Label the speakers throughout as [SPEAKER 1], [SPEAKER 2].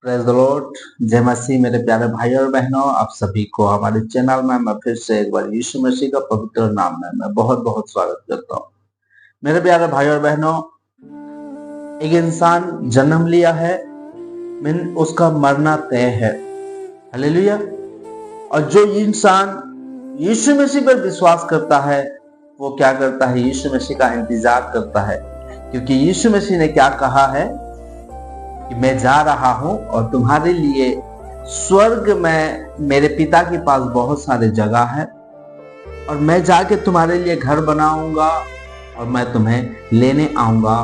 [SPEAKER 1] Praise the Lord. जय मसीह। मेरे प्यारे भाई और बहनों, आप सभी को हमारे चैनल में मैं फिर से एक बार यीशु मसीह का पवित्र नाम में मैं बहुत बहुत स्वागत करता हूँ। मेरे प्यारे भाई और बहनों, एक इंसान जन्म लिया है, उसका मरना तय है। हालेलुया। और जो इंसान यीशु मसीह पर विश्वास करता है वो क्या करता है? यीशु मसीह का इंतजार करता है, क्योंकि यीशु मसीह ने क्या कहा है कि मैं जा रहा हूं और तुम्हारे लिए स्वर्ग में मेरे पिता के पास बहुत सारे जगह है और मैं जाके तुम्हारे लिए घर बनाऊंगा और मैं तुम्हें लेने आऊंगा।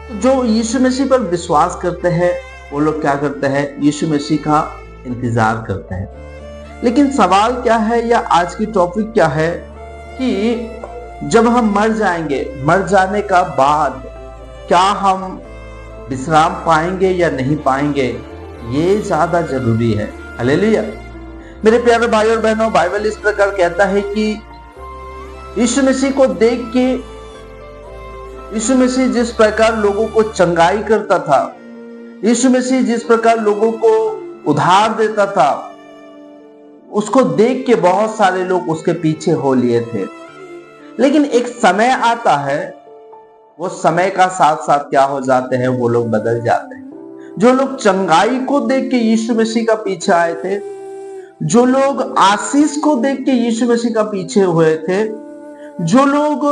[SPEAKER 1] तो जो यीशु मसीह पर विश्वास करते हैं वो लोग क्या करते हैं? यीशु मसीह का इंतजार करते हैं। लेकिन सवाल क्या है, या आज की टॉपिक क्या है कि जब हम मर जाएंगे, मर जाने का बाद क्या हम विश्राम पाएंगे या नहीं पाएंगे, ये ज्यादा जरूरी है। हालेलुया। मेरे प्यारे भाई और बहनों, बाइबल इस प्रकार कहता है कि यीशु मसीह को देख के, यीशु मसीह जिस प्रकार लोगों को चंगाई करता था, यीशु मसीह जिस प्रकार लोगों को उधार देता था, उसको देख के बहुत सारे लोग उसके पीछे हो लिए थे। लेकिन एक समय आता है, वो समय का साथ साथ क्या हो जाते हैं? वो लोग बदल जाते हैं। जो लोग चंगाई को देख के यीशु मसीह का पीछे आए थे, जो लोग आशीष को देख के यीशु मसीह का पीछे हुए थे, जो लोग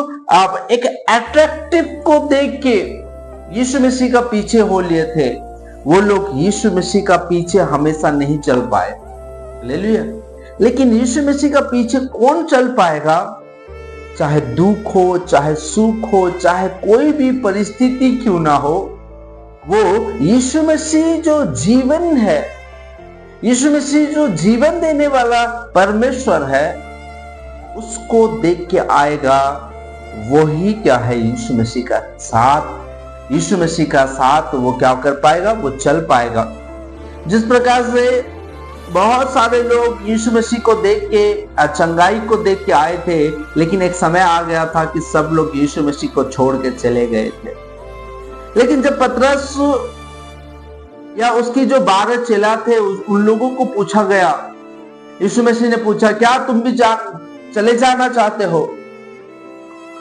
[SPEAKER 1] एक अट्रैक्टिव को देख के यीशु मसीह का पीछे हो लिए थे, वो लोग यीशु मसीह का पीछे हमेशा नहीं चल पाए। हालेलुया। लेकिन यीशु मसीह का पीछे कौन चल पाएगा? चाहे दुख हो, चाहे सुख हो, चाहे कोई भी परिस्थिति क्यों ना हो, वो यीशु मसीह जो जीवन है, यीशु मसीह जो जीवन देने वाला परमेश्वर है, उसको देख के आएगा। वही क्या है? यीशु मसीह का साथ। यीशु मसीह का साथ वो क्या कर पाएगा? वो चल पाएगा। जिस प्रकार से बहुत सारे लोग यीशु मसीह को देख के, चंगाई को देख के आए थे, लेकिन एक समय आ गया था कि सब लोग यीशु मसीह को छोड़ के चले गए थे। लेकिन जब पतरस या उसकी जो 12 चेला थे, उन लोगों को पूछा गया, यीशु मसीह ने पूछा, क्या तुम भी चले जाना चाहते हो?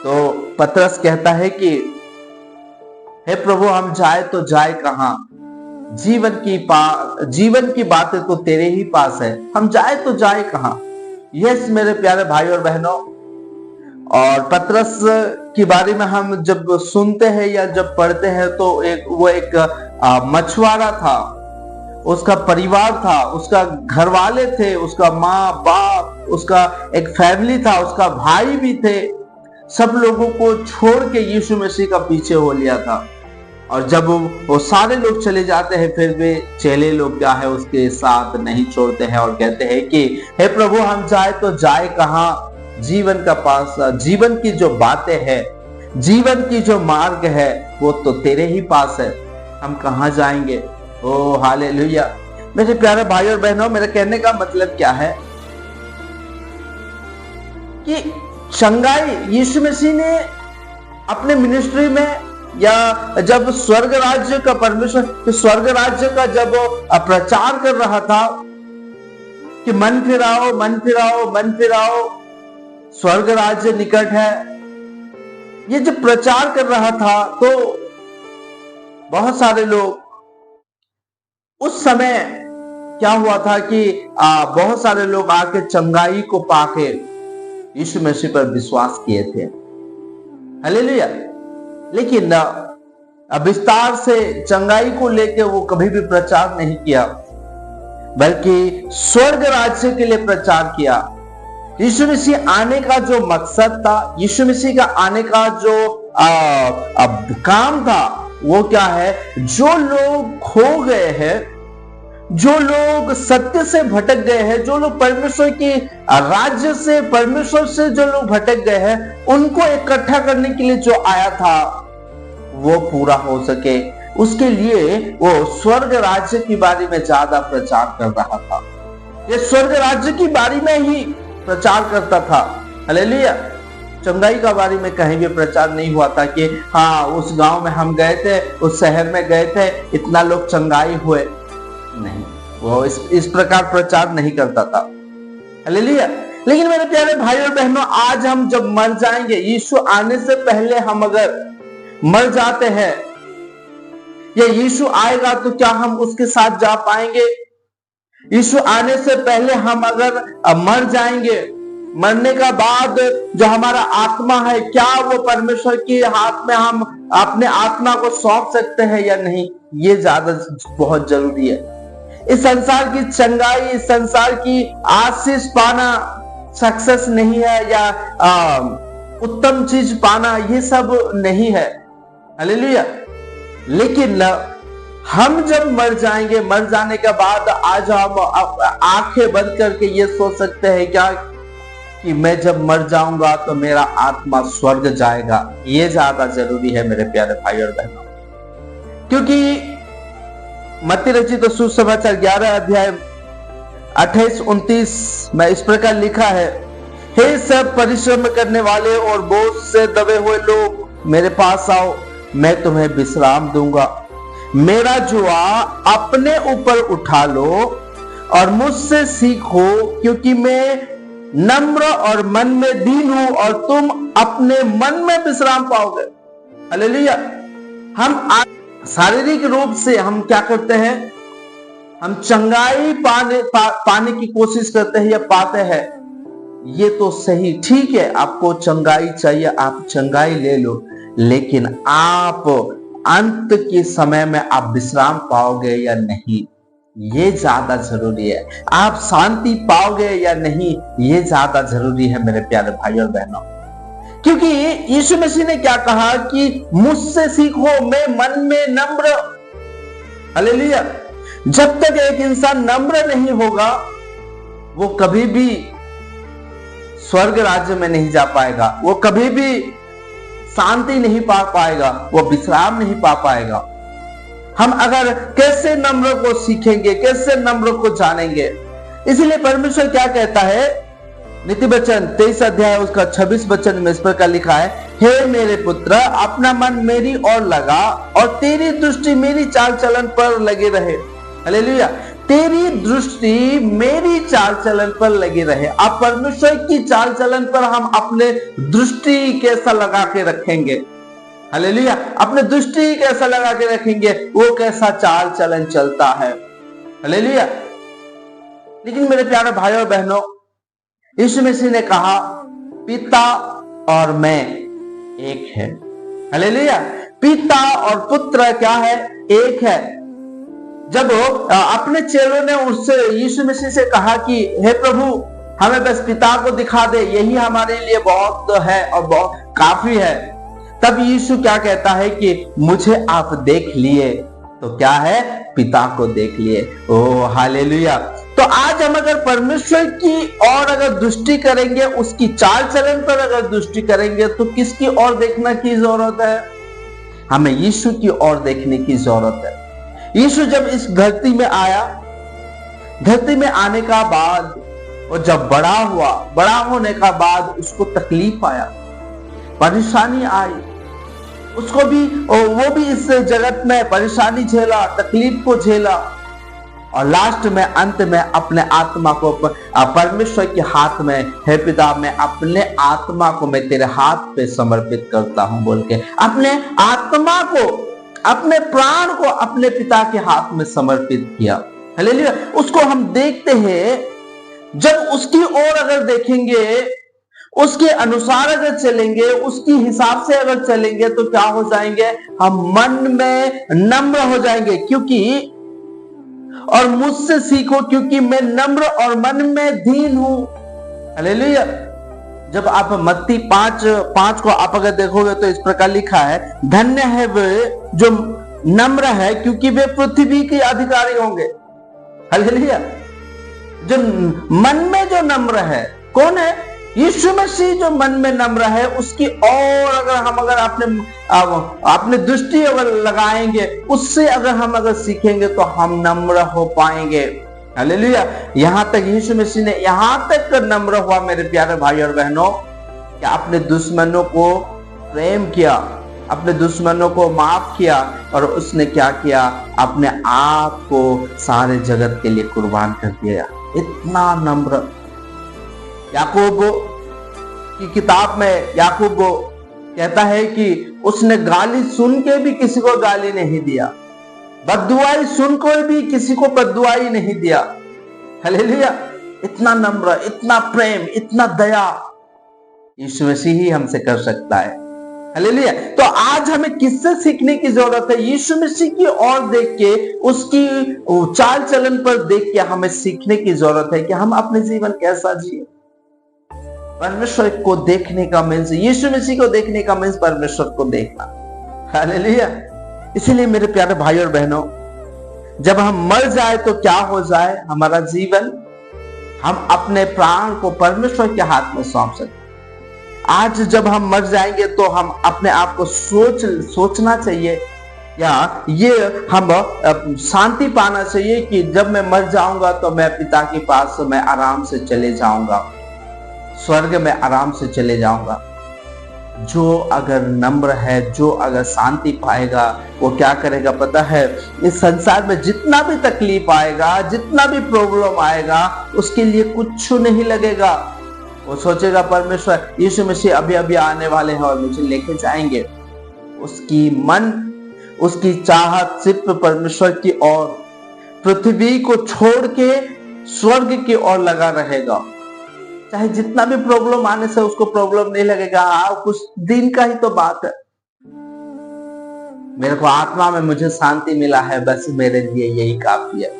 [SPEAKER 1] तो पतरस कहता है कि हे प्रभु, हम जाए तो जाए कहां? जीवन की बातें तो तेरे ही पास है, हम जाए तो जाए कहां? यस मेरे प्यारे भाई और बहनों, और पतरस के बारे में हम जब सुनते हैं या जब पढ़ते हैं तो वो एक मछुआरा था, उसका परिवार था, उसका घर वाले थे, उसका माँ बाप, उसका एक फैमिली था, उसका भाई भी थे। सब लोगों को छोड़ के यीशु मसीह का पीछे हो लिया था। और जब वो सारे लोग चले जाते हैं, फिर भी चेले लोग क्या है, उसके साथ नहीं छोड़ते हैं और कहते हैं कि हे प्रभु, हम जाए तो जाए कहां? जीवन का पास, जीवन की जो बातें हैं, जीवन की जो मार्ग है, वो तो तेरे ही पास है, हम कहां जाएंगे? ओ हालेलुया। मेरे प्यारे भाई और बहनों, मेरे कहने का मतलब क्या है कि चंगाई यीशु मसीह ने अपने मिनिस्ट्री में, या जब स्वर्ग राज्य का परमेश्वर स्वर्ग राज्य का जब प्रचार कर रहा था कि मन फिराओ, मन फिराओ, मन फिराओ, स्वर्ग राज्य निकट है, ये जब प्रचार कर रहा था तो बहुत सारे लोग, उस समय क्या हुआ था कि बहुत सारे लोग आके चंगाई को पाके यीशु मसीह पर विश्वास किए थे। हालेलुया। लेकिन विस्तार से चंगाई को लेकर वो कभी भी प्रचार नहीं किया, बल्कि स्वर्ग राज्य के लिए प्रचार किया। यीशु मसीह आने का जो मकसद था, यीशु मसीह का आने का जो काम था, वो क्या है? जो लोग खो गए हैं, जो लोग सत्य से भटक गए हैं, जो लोग परमेश्वर के राज्य से, परमेश्वर से जो लोग भटक गए हैं, उनको इकट्ठा करने के लिए जो आया था वो पूरा हो सके, उसके लिए वो स्वर्ग राज्य के बारे में ज्यादा प्रचार कर रहा था। ये स्वर्ग राज्य के बारे में ही प्रचार करता था। हालेलुया। चंगाई का बारे में कहीं भी प्रचार नहीं हुआ था कि हाँ उस गांव में हम गए थे, उस शहर में गए थे, इतना लोग चंगाई हुए। नहीं, वो इस प्रकार प्रचार नहीं करता था। हालेलुया। लेकिन मेरे प्यारे भाई और बहनों, आज हम जब मर जाएंगे, यीशु आने से पहले हम अगर मर जाते हैं या यीशु आएगा तो क्या हम उसके साथ जा पाएंगे? यीशु आने से पहले हम अगर मर जाएंगे, मरने का बाद जो हमारा आत्मा है, क्या वो परमेश्वर के हाथ में हम अपने आत्मा को सौंप सकते हैं या नहीं? ये ज्यादा बहुत जरूरी है। इस संसार की चंगाई, इस संसार की आशीष पाना सक्सेस नहीं है या उत्तम चीज पाना, ये सब नहीं है। हालेलुया। लेकिन हम जब मर जाएंगे, मर जाने के बाद आज हम आंखें बंद करके ये सोच सकते हैं क्या कि मैं जब मर जाऊंगा तो मेरा आत्मा स्वर्ग जाएगा? ये ज्यादा जरूरी है मेरे प्यारे भाई और बहनों, क्योंकि मत्ती रचित सुसमाचार 11 अध्याय 28-29 में इस प्रकार लिखा है, हे सब परिश्रम करने वाले और बोझ से दबे हुए लोग, मेरे पास आओ, मैं तुम्हें विश्राम दूंगा। मेरा जुआ अपने ऊपर उठा लो और मुझसे सीखो, क्योंकि मैं नम्र और मन में दीन हूं और तुम अपने मन में विश्राम पाओगे। हालेलुया। हम शारीरिक रूप से हम क्या करते हैं? हम चंगाई पाने की कोशिश करते हैं या पाते हैं। ये तो सही, ठीक है, आपको चंगाई चाहिए, आप चंगाई ले लो, लेकिन आप अंत के समय में आप विश्राम पाओगे या नहीं, ये ज्यादा जरूरी है। आप शांति पाओगे या नहीं, ये ज्यादा जरूरी है मेरे प्यारे भाई और बहनों, क्योंकि यीशु मसीह ने क्या कहा कि मुझसे सीखो, मैं मन में नम्र। हालेलुया। जब तक एक इंसान नम्र नहीं होगा, वो कभी भी स्वर्ग राज्य में नहीं जा पाएगा, वो कभी भी शांति नहीं पा पाएगा, वो विश्राम नहीं पा पाएगा। हम अगर कैसे नम्र को सीखेंगे, कैसे नम्र को जानेंगे? इसलिए परमेश्वर क्या कहता है? नीति वचन 23 अध्याय उसका 26 वचन में इस प्रकार लिखा है, हे मेरे पुत्र, अपना मन मेरी ओर लगा और तेरी दृष्टि मेरी चाल चलन पर लगे रहे। हालेलुया। तेरी दृष्टि मेरी चाल चलन पर लगी रहे। अब परमेश्वर की चाल चलन पर हम अपने दृष्टि कैसा लगा के रखेंगे? हालेलुया। अपने दृष्टि कैसा लगा के रखेंगे? वो कैसा चाल चलन चलता है। हालेलुया। लेकिन मेरे प्यारे भाइयों और बहनों, यीशु मसीह ने कहा, पिता और मैं एक है। हालेलुया। पिता और पुत्र क्या है? एक है। जब अपने चेलों ने उससे यीशु मसीह से कहा कि हे प्रभु, हमें बस पिता को दिखा दे, यही हमारे लिए बहुत है और बहुत काफी है, तब यीशु क्या कहता है कि मुझे आप देख लिए तो क्या है? पिता को देख लिए। ओ हालेलुया। तो आज हम अगर परमेश्वर की और अगर दृष्टि करेंगे, उसकी चाल चलन पर अगर दृष्टि करेंगे, तो किसकी ओर देखने की जरूरत है? हमें यीशु की ओर देखने की जरूरत है। यीशु जब इस धरती में आया, धरती में आने का बाद और जब बड़ा हुआ, बड़ा होने का बाद उसको तकलीफ आया, परेशानी आई, उसको भी, वो भी इस जगत में परेशानी झेला, तकलीफ को झेला, और लास्ट में, अंत में अपने आत्मा को परमेश्वर के हाथ में, हे पिता, मैं अपने आत्मा को मैं तेरे हाथ पे समर्पित करता हूं बोल के अपने आत्मा को, अपने प्राण को अपने पिता के हाथ में समर्पित किया। हालेलुया। उसको हम देखते हैं, जब उसकी ओर अगर देखेंगे, उसके अनुसार अगर चलेंगे, उसकी हिसाब से अगर चलेंगे, तो क्या हो जाएंगे? हम मन में नम्र हो जाएंगे, क्योंकि और मुझसे सीखो, क्योंकि मैं नम्र और मन में दीन हूं। हालेलुया। जब आप मत्ती 5 को आप अगर देखोगे तो इस प्रकार लिखा है, धन्य है वे जो नम्र है, क्योंकि वे पृथ्वी के अधिकारी होंगे। हालेलुया। जो मन में जो नम्र है, कौन है? यीशु मसीह जो मन में नम्र है, उसकी और अगर अपने दृष्टि अगर लगाएंगे, उससे अगर हम सीखेंगे, तो हम नम्र हो पाएंगे। हालेलुया। यहां तक यीशु मसीह ने यहां तक नम्र हुआ मेरे प्यारे भाई और बहनों, कि अपने दुश्मनों को प्रेम किया, अपने दुश्मनों को माफ किया, और उसने क्या किया, अपने आप को सारे जगत के लिए कुर्बान कर दिया। इतना नम्र। याकूब की किताब में याकूब कहता है कि उसने गाली सुन के भी किसी को गाली नहीं दिया, बद्दुआई सुन कर भी किसी को बद्दुआई नहीं दिया। हालेलुया। इतना नम्र, इतना प्रेम, इतना दया यीशु मसीह ही हमसे कर सकता है। हालेलुया। तो आज हमें किससे सीखने की जरूरत है? यीशु मसीह की ओर देख के, उसकी चाल चलन पर देख के हमें सीखने की जरूरत है कि हम अपने जीवन कैसा जिए। परमेश्वर को देखने का मीन्स, यीशु मसीह को देखने का मीन्स परमेश्वर को देखना। हालेलुया। इसीलिए मेरे प्यारे भाई और बहनों, जब हम मर जाए तो क्या हो जाए हमारा जीवन, हम अपने प्राण को परमेश्वर के हाथ में सौंप सकते। आज जब हम मर जाएंगे तो हम अपने आप को सोचना चाहिए, या ये हम शांति पाना चाहिए कि जब मैं मर जाऊंगा तो मैं पिता के पास मैं आराम से चले जाऊंगा, स्वर्ग में आराम से चले जाऊंगा। जो अगर नम्र है, जो अगर शांति पाएगा, वो क्या करेगा पता है? इस संसार में जितना भी तकलीफ आएगा, जितना भी प्रॉब्लम आएगा, उसके लिए कुछ नहीं लगेगा। वो सोचेगा परमेश्वर यीशु मसीह अभी अभी आने वाले हैं और मुझे लेके जाएंगे। उसकी मन, उसकी चाहत सिर्फ परमेश्वर की ओर, पृथ्वी को छोड़ के स्वर्ग की ओर लगा रहेगा। चाहे जितना भी प्रॉब्लम आने से उसको प्रॉब्लम नहीं लगेगा। कुछ दिन का ही तो बात है। मेरे को आत्मा में मुझे शांति मिला है, बस मेरे लिए यही काफी है।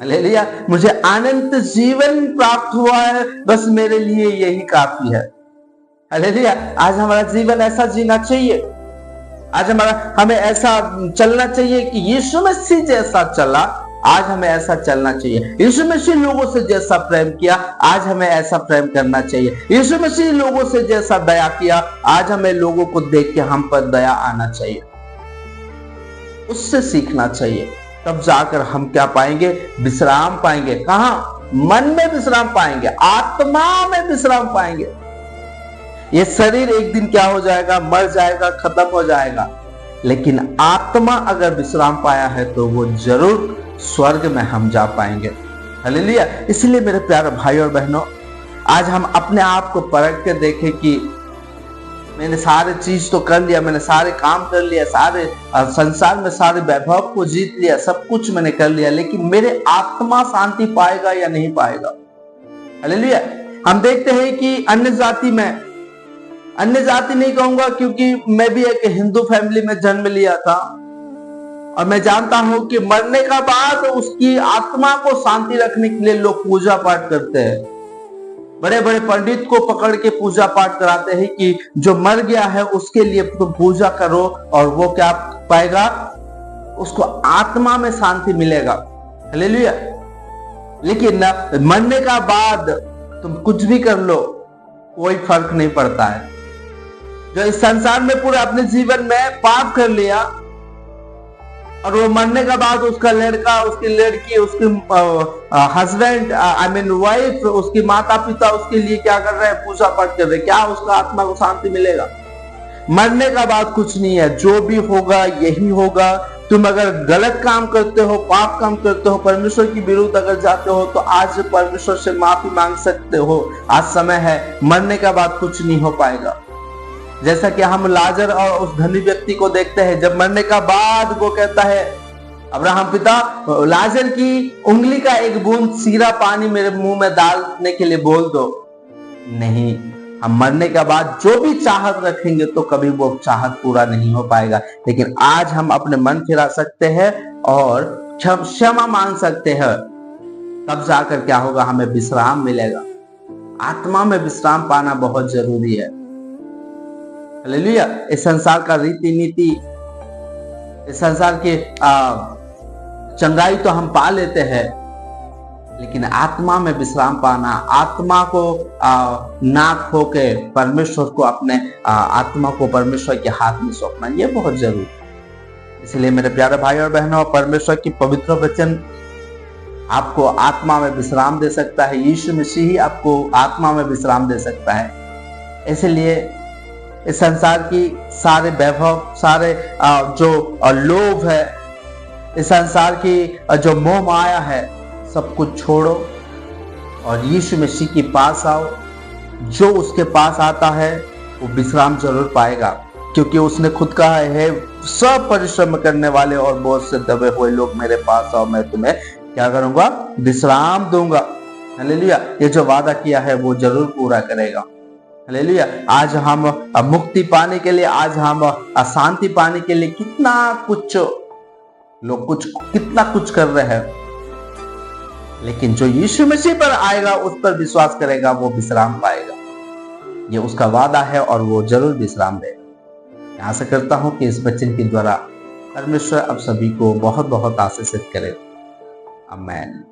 [SPEAKER 1] हालेलुया। मुझे अनंत जीवन प्राप्त हुआ है, बस मेरे लिए यही काफी है। हालेलुया। आज हमारा जीवन ऐसा जीना चाहिए, आज हमें ऐसा चलना चाहिए कि यीशु मसीह जैसा चला, आज हमें ऐसा चलना चाहिए। यीशु मसीह लोगों से जैसा प्रेम किया, आज हमें ऐसा प्रेम करना चाहिए। यीशु मसीह लोगों से जैसा दया किया, आज हमें लोगों को देख के हम पर दया आना चाहिए, उससे सीखना चाहिए। तब जाकर हम क्या पाएंगे? विश्राम पाएंगे। कहां? मन में विश्राम पाएंगे, आत्मा में विश्राम पाएंगे। ये शरीर एक दिन क्या हो जाएगा? मर जाएगा, खत्म हो जाएगा। लेकिन आत्मा अगर विश्राम पाया है तो वो जरूर स्वर्ग में हम जा पाएंगे। हालेलुया। इसलिए मेरे प्यारे भाई और बहनों, आज हम अपने आप को परख के देखें कि मैंने सारे चीज तो कर लिया, मैंने सारे काम कर लिया, सारे संसार में सारे वैभव को जीत लिया, सब कुछ मैंने कर लिया, लेकिन मेरे आत्मा शांति पाएगा या नहीं पाएगा? हालेलुया। हम देखते हैं कि अन्य जाति में, अन्य जाति नहीं कहूंगा क्योंकि मैं भी एक हिंदू फैमिली में जन्म लिया था, और मैं जानता हूं कि मरने का बाद उसकी आत्मा को शांति रखने के लिए लोग पूजा पाठ करते हैं। बड़े बड़े पंडित को पकड़ के पूजा पाठ कराते हैं कि जो मर गया है उसके लिए तुम पूजा करो, और वो क्या पाएगा? उसको आत्मा में शांति मिलेगा। हालेलुया। लेकिन मरने का बाद तुम कुछ भी कर लो, कोई फर्क नहीं पड़ता है। जो इस संसार में पूरे अपने जीवन में पाप कर लिया, और वो मरने के बाद उसका लड़का, उसकी लड़की, उसकी हस्बैंड, आई मीन वाइफ, उसकी माता पिता उसके लिए क्या कर रहे हैं? पूजा पाठ कर रहे हैं। क्या उसका आत्मा को शांति मिलेगा? मरने का बाद कुछ नहीं है, जो भी होगा यही होगा। तुम अगर गलत काम करते हो, पाप काम करते हो, परमेश्वर की विरुद्ध अगर जाते हो, तो आज परमेश्वर से माफी मांग सकते हो। आज समय है, मरने के बाद कुछ नहीं हो पाएगा। जैसा कि हम लाजर और उस धनी व्यक्ति को देखते हैं, जब मरने का बाद वो कहता है, अब्राहम पिता, लाजर की उंगली का एक बूंद सीरा पानी मेरे मुंह में डालने के लिए बोल दो। नहीं, हम मरने के बाद जो भी चाहत रखेंगे तो कभी वो चाहत पूरा नहीं हो पाएगा। लेकिन आज हम अपने मन फिरा सकते हैं और क्षमा मांग सकते हैं, तब जाकर क्या होगा? हमें विश्राम मिलेगा। आत्मा में विश्राम पाना बहुत जरूरी है। हालेलुया। इस संसार का रीति नीति, इस संसार के चंगाई तो हम पा लेते हैं, लेकिन आत्मा में विश्राम पाना, आत्मा को ना खो के परमेश्वर को, अपने आत्मा को परमेश्वर के हाथ में सौंपना, ये बहुत जरूरी है। इसलिए मेरे प्यारे भाई और बहनों, परमेश्वर की पवित्र वचन आपको आत्मा में विश्राम दे सकता है। यीशु मसीह ही आपको आत्मा में विश्राम दे सकता है। इसलिए इस संसार की सारे वैभव, सारे जो लोभ है, इस संसार की जो मोह माया है, सब कुछ छोड़ो और यीशु मसीह के पास आओ। जो उसके पास आता है वो विश्राम जरूर पाएगा, क्योंकि उसने खुद कहा है, सब परिश्रम करने वाले और बोझ से दबे हुए लोग मेरे पास आओ, मैं तुम्हें क्या करूंगा, विश्राम दूंगा। हालेलुया। ये जो वादा किया है वो जरूर पूरा करेगा। हालेलुया। आज हम मुक्ति पाने के लिए, आज हम शांति पाने के लिए कितना कुछ कर रहे हैं, लेकिन जो यीशु मसीह पर आएगा, उस पर विश्वास करेगा, वो विश्राम पाएगा। ये उसका वादा है और वो जरूर विश्राम देगा। मैं आशा करता हूं कि इस वचन के द्वारा परमेश्वर आप सभी को बहुत बहुत आशीषित करे। आमीन।